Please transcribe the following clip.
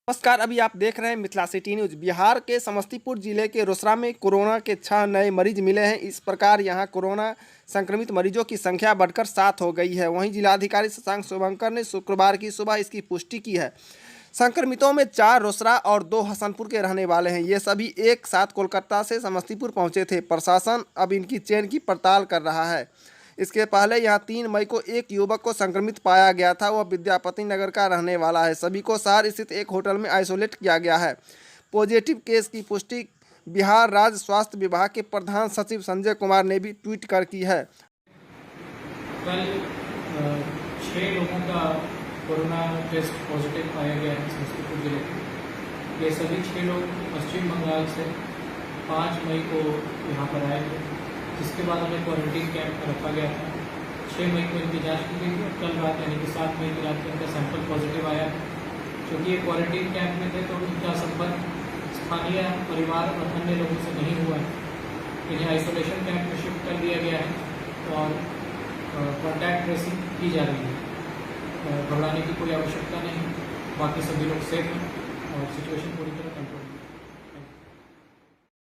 नमस्कार। अभी आप देख रहे हैं मिथिला सिटी न्यूज। बिहार के समस्तीपुर जिले के रोसड़ा में कोरोना के 6 नए मरीज मिले हैं। इस प्रकार यहां कोरोना संक्रमित मरीजों की संख्या बढ़कर 7 हो गई है। वहीं जिलाधिकारी शशांक शुभंकर ने शुक्रवार की सुबह इसकी पुष्टि की है। संक्रमितों में 4 रोसड़ा और 2 हसनपुर के रहने वाले हैं। ये सभी एक साथ कोलकाता से समस्तीपुर पहुंचे थे। प्रशासन अब इनकी चेन की पड़ताल कर रहा है। इसके पहले यहां 3 मई को एक युवक को संक्रमित पाया गया था। वह विद्यापति नगर का रहने वाला है। सभी को शहर स्थित एक होटल में आइसोलेट किया गया है। पॉजिटिव केस की पुष्टि बिहार राज्य स्वास्थ्य विभाग के प्रधान सचिव संजय कुमार ने भी ट्वीट कर की है। कल 6 लोगों का कोरोना टेस्ट पॉजिटिव पाया गया है समस्तीपुर जिले में। ये सभी 6 लोग पश्चिम बंगाल से 5 मई को यहाँ पर आए थे, जिसके बाद उन्हें क्वारंटीन कैंप में रखा गया था। 6 मई को इनकी जांच की गई थी और कल रात यानी कि 7 मई की रात को इनका सैंपल पॉजिटिव आया। क्योंकि ये क्वारंटीन कैंप में थे तो इनका संपर्क स्थानीय परिवार और अन्य लोगों से नहीं हुआ है। इन्हें आइसोलेशन कैंप में शिफ्ट कर दिया गया है और कॉन्टैक्ट ट्रेसिंग की जा रही है। घबराने की कोई आवश्यकता नहीं। बाकी सभी लोग सेफ हैं और सिचुएशन पूरी तरह कंट्रोल है।